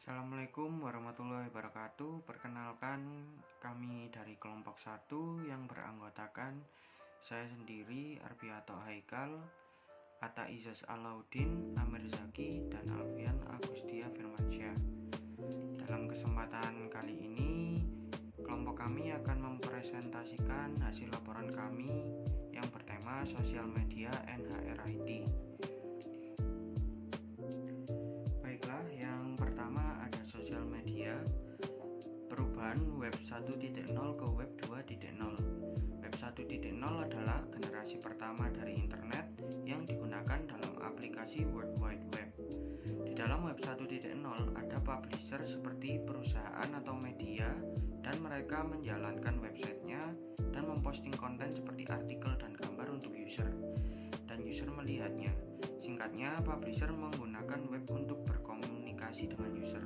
Assalamualaikum warahmatullahi wabarakatuh. Perkenalkan, kami dari kelompok 1 yang beranggotakan saya sendiri, Arbiato Haikal, Atta Izas Alauddin, Amir Zaki, dan Alfian Agustia Firmansyah. Dalam kesempatan kali ini, kelompok kami akan mempresentasikan hasil laporan kami yang bertema sosial media NHRIT. Baiklah, yang pertama ada sosial media, perubahan web 1.0 ke web 2.0. Web 1.0 adalah generasi pertama dari internet yang digunakan dalam aplikasi World Wide Web. Di dalam web 1.0 ada publisher seperti perusahaan atau media, dan mereka menjalankan websitenya dan memposting konten seperti artikel dan gambar untuk user, dan user melihatnya. Singkatnya, publisher menggunakan web untuk berkomunikasi dengan user.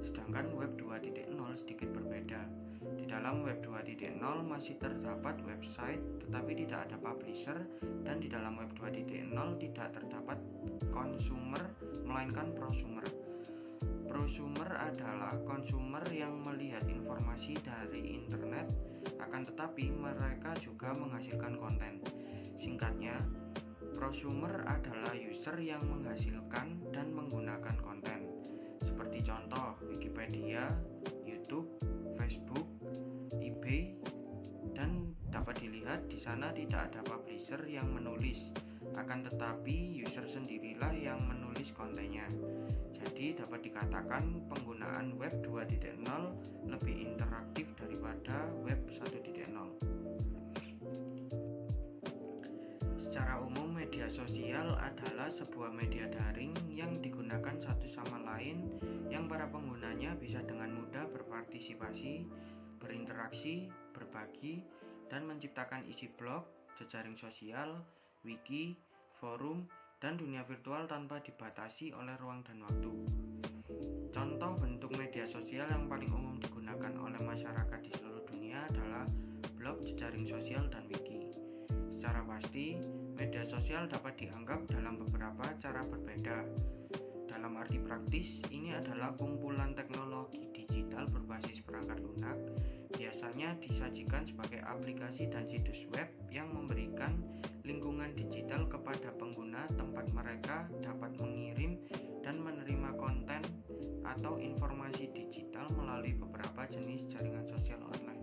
Sedangkan web 2.0 sedikit berbeda. Di dalam web 2.0 masih terdapat website tetapi tidak ada publisher, dan di dalam web 2.0 tidak terdapat consumer melainkan prosumer. Prosumer adalah konsumer yang melihat informasi dari internet, akan tetapi mereka juga menghasilkan konten. Singkatnya, prosumer adalah user yang menghasilkan dan menggunakan konten. Seperti contoh Wikipedia, YouTube, Facebook, eBay, dan dapat dilihat di sana tidak ada publisher yang menulis, akan tetapi user sendirilah yang menulis kontennya. Jadi dapat dikatakan penggunaan web 2.0 lebih interaktif daripada web 1.0. Secara umum, media sosial adalah sebuah media daring yang digunakan satu sama lain, yang para penggunanya bisa dengan mudah berpartisipasi, berinteraksi, berbagi, dan menciptakan isi blog, jejaring sosial, wiki, forum, dan dunia virtual tanpa dibatasi oleh ruang dan waktu. Contoh bentuk media sosial yang paling umum digunakan oleh masyarakat di seluruh dunia adalah blog, jejaring sosial, dan wiki. Secara pasti, media sosial dapat dianggap dalam beberapa cara berbeda. Dalam arti praktis, ini adalah kumpulan teknologi digital berbasis perangkat lunak, biasanya disajikan sebagai aplikasi dan situs web yang memberikan lingkungan digital kepada pengguna, tempat mereka dapat mengirim dan menerima konten atau informasi digital melalui beberapa jenis jaringan sosial online.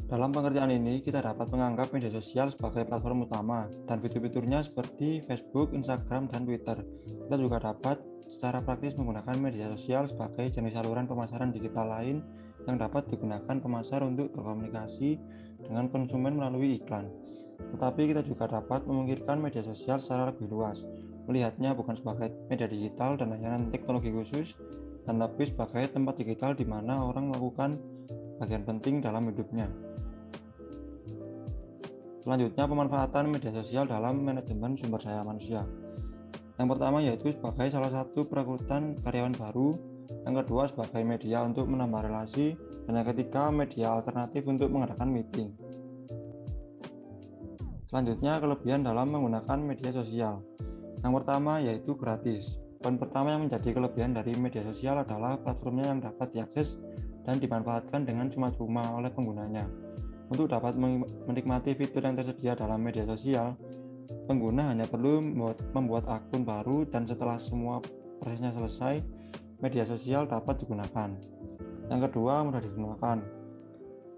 Dalam pengertian ini, kita dapat menganggap media sosial sebagai platform utama dan fitur-fiturnya seperti Facebook, Instagram, dan Twitter. Kita juga dapat secara praktis menggunakan media sosial sebagai jenis saluran pemasaran digital lain yang dapat digunakan pemasar untuk berkomunikasi dengan konsumen melalui iklan. Tetapi kita juga dapat memikirkan media sosial secara lebih luas, melihatnya bukan sebagai media digital dan layanan teknologi khusus, dan lebih sebagai tempat digital di mana orang melakukan bagian penting dalam hidupnya. Selanjutnya, pemanfaatan media sosial dalam manajemen sumber daya manusia. Yang pertama yaitu sebagai salah satu perekrutan karyawan baru, yang kedua sebagai media untuk menambah relasi, dan yang ketiga media alternatif untuk mengadakan meeting. Selanjutnya, kelebihan dalam menggunakan media sosial. Yang pertama yaitu gratis. Poin pertama yang menjadi kelebihan dari media sosial adalah platformnya yang dapat diakses dan dimanfaatkan dengan cuma-cuma oleh penggunanya. Untuk dapat menikmati fitur yang tersedia dalam media sosial, pengguna hanya perlu membuat akun baru, dan setelah semua prosesnya selesai, media sosial dapat digunakan. Yang kedua, mudah digunakan.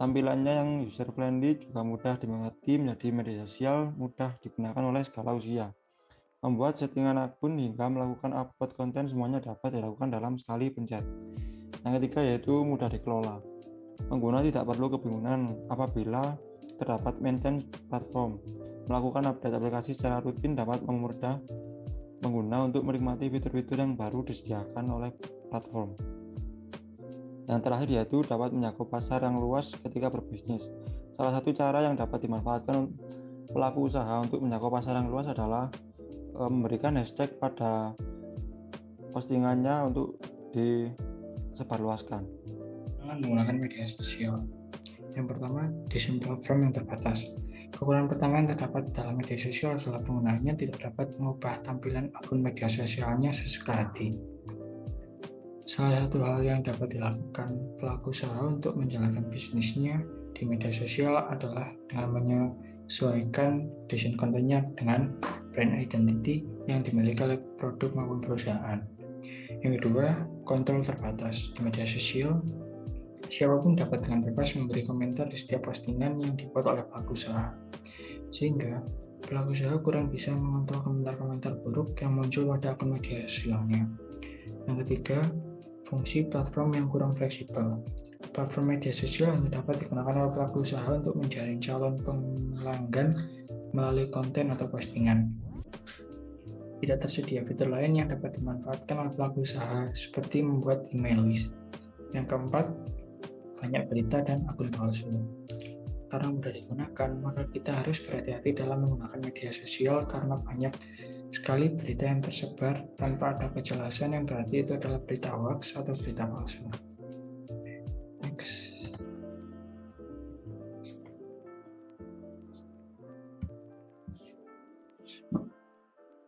Tampilannya yang user-friendly juga mudah dimengerti, menjadi media sosial mudah digunakan oleh segala usia. Membuat settingan akun hingga melakukan upload konten semuanya dapat dilakukan dalam sekali pencet. Yang ketiga yaitu mudah dikelola. Pengguna tidak perlu kebingungan apabila terdapat maintenance platform. Melakukan update aplikasi secara rutin dapat mempermudah pengguna untuk menikmati fitur-fitur yang baru disediakan oleh platform. Yang terakhir yaitu dapat menjangkau pasar yang luas ketika berbisnis. Salah satu cara yang dapat dimanfaatkan pelaku usaha untuk menjangkau pasar yang luas adalah memberikan hashtag pada postingannya untuk disebarluaskan. Menggunakan media sosial. Yang pertama, desain platform yang terbatas. Kekurangan pertama yang terdapat dalam media sosial adalah penggunanya tidak dapat mengubah tampilan akun media sosialnya sesuka hati. Salah satu hal yang dapat dilakukan pelaku usaha untuk menjalankan bisnisnya di media sosial adalah dengan menyesuaikan desain kontennya dengan brand identity yang dimiliki oleh produk maupun perusahaan. Yang kedua, kontrol terbatas. Di media sosial, siapapun dapat dengan bebas memberi komentar di setiap postingan yang dibuat oleh pelaku usaha. Sehingga pelaku usaha kurang bisa mengontrol komentar-komentar buruk yang muncul pada akun media sosialnya. Yang ketiga, fungsi platform yang kurang fleksibel. Platform media sosial hanya dapat digunakan oleh pelaku usaha untuk menjaring calon pelanggan melalui konten atau postingan. Tidak tersedia fitur lain yang dapat dimanfaatkan oleh pelaku usaha seperti membuat email list. Yang keempat, banyak berita dan akun palsu. Karena mudah digunakan, maka kita harus berhati-hati dalam menggunakan media sosial karena banyak sekali berita yang tersebar tanpa ada kejelasan yang berarti itu adalah berita hoax atau berita palsu. Next.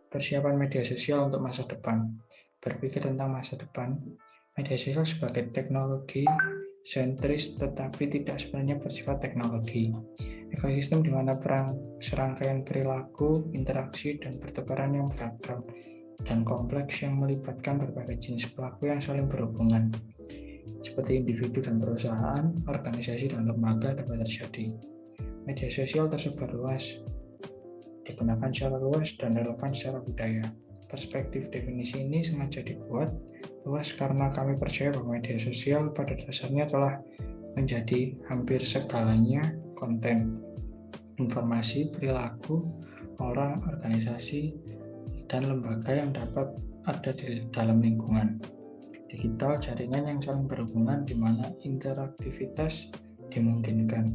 Persiapan media sosial untuk masa depan. Berpikir tentang masa depan, media sosial sebagai teknologi sentris tetapi tidak sebenarnya bersifat teknologi. Ekosistem di mana serangkaian perilaku, interaksi, dan pertukaran yang beragam dan kompleks yang melibatkan berbagai jenis pelaku yang saling berhubungan, seperti individu dan perusahaan, organisasi dan lembaga dapat terjadi. Media sosial tersebar luas, digunakan secara luas dan relevan secara budaya. Perspektif definisi ini sengaja dibuat luas karena kami percaya bahwa media sosial pada dasarnya telah menjadi hampir segalanya konten, informasi, perilaku, orang, organisasi, dan lembaga yang dapat ada di dalam lingkungan digital, jaringan yang saling berhubungan di mana interaktivitas dimungkinkan.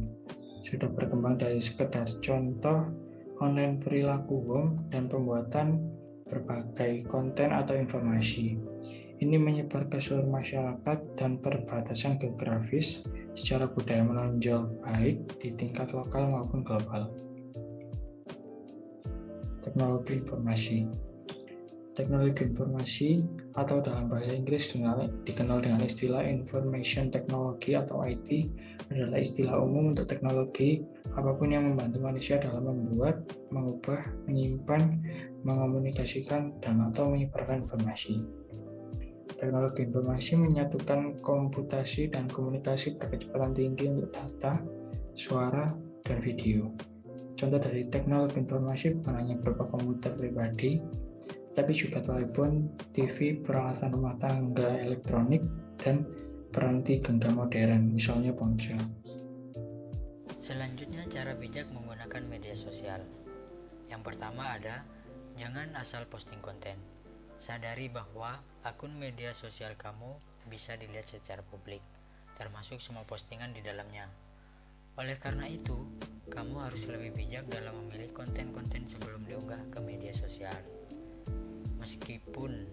Sudah berkembang dari sekedar contoh online perilaku wong dan pembuatan berbagai konten atau informasi. Ini menyebar ke seluruh masyarakat dan perbatasan geografis secara budaya menonjol baik di tingkat lokal maupun global. Teknologi informasi. Teknologi informasi atau dalam bahasa Inggris dikenal dengan istilah Information Technology atau IT adalah istilah umum untuk teknologi apapun yang membantu manusia dalam membuat, mengubah, menyimpan, mengomunikasikan, dan atau menyebarkan informasi. Teknologi informasi menyatukan komputasi dan komunikasi berkecepatan tinggi untuk data, suara, dan video. Contoh dari teknologi informasi bukan hanya berupa komputer pribadi, tapi juga telepon, TV, peralatan rumah tangga elektronik, dan peranti genggam modern, misalnya ponsel. Selanjutnya, cara bijak menggunakan media sosial. Yang pertama ada, jangan asal posting konten. Sadari bahwa akun media sosial kamu bisa dilihat secara publik, termasuk semua postingan di dalamnya. Oleh karena itu, kamu harus lebih bijak dalam memilih konten-konten sebelum diunggah ke media sosial. Meskipun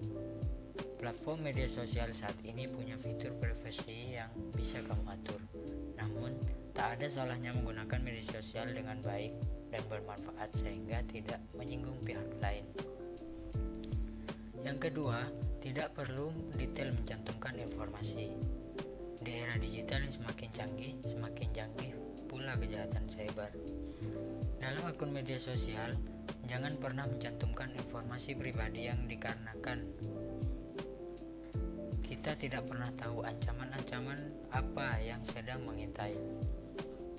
platform media sosial saat ini punya fitur privasi yang bisa kamu atur, namun tak ada salahnya menggunakan media sosial dengan baik dan bermanfaat sehingga tidak menyinggung pihak lain. Yang kedua, tidak perlu detail mencantumkan informasi. Di era digital yang semakin canggih pula kejahatan cyber. Dalam akun media sosial, jangan pernah mencantumkan informasi pribadi yang dikarenakan kita tidak pernah tahu ancaman-ancaman apa yang sedang mengintai.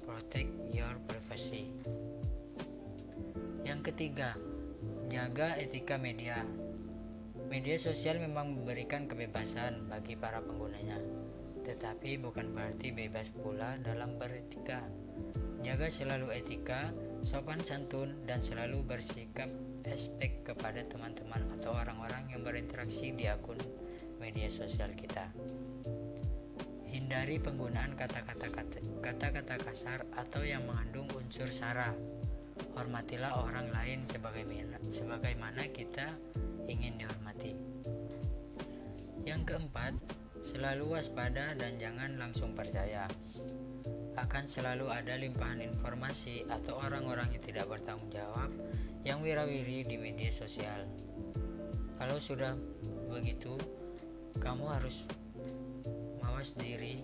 Protect your privacy. Yang ketiga, jaga etika media. Media sosial memang memberikan kebebasan bagi para penggunanya, tetapi bukan berarti bebas pula dalam beretika. Jaga selalu etika, sopan santun, dan selalu bersikap respek kepada teman-teman atau orang-orang yang berinteraksi di akun media sosial kita. Hindari penggunaan kata-kata kasar atau yang mengandung unsur sara. Hormatilah orang lain sebagaimana kita ingin dihormati. Yang keempat, selalu waspada dan jangan langsung percaya. Akan selalu ada limpahan informasi atau orang-orang yang tidak bertanggung jawab yang wirawiri di media sosial. Kalau sudah begitu, kamu harus mawas diri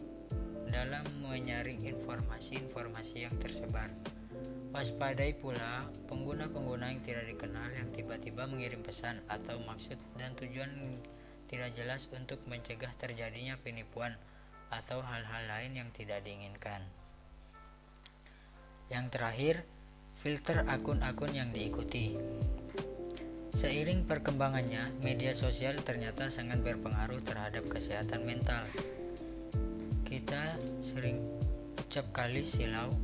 dalam menyaring informasi-informasi yang tersebar. Waspadai pula pengguna-pengguna yang tidak dikenal yang tiba-tiba mengirim pesan atau maksud dan tujuan tidak jelas untuk mencegah terjadinya penipuan atau hal-hal lain yang tidak diinginkan. Yang terakhir, filter akun-akun yang diikuti. Seiring perkembangannya, media sosial ternyata sangat berpengaruh terhadap kesehatan mental. Kita sering ucap kali silau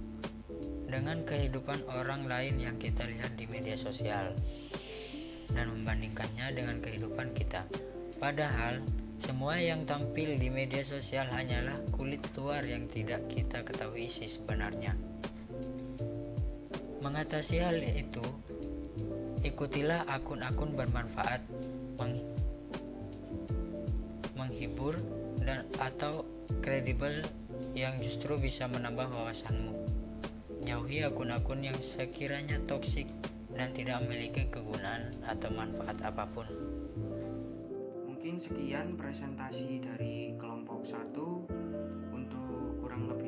dengan kehidupan orang lain yang kita lihat di media sosial dan membandingkannya dengan kehidupan kita. Padahal, semua yang tampil di media sosial hanyalah kulit luar yang tidak kita ketahui isi sebenarnya. Mengatasi hal itu, ikutilah akun-akun bermanfaat, menghibur, dan atau kredibel yang justru bisa menambah wawasanmu. Jauhi akun-akun yang sekiranya toksik dan tidak memiliki kegunaan atau manfaat apapun. Mungkin sekian presentasi dari kelompok 1. Untuk kurang lebih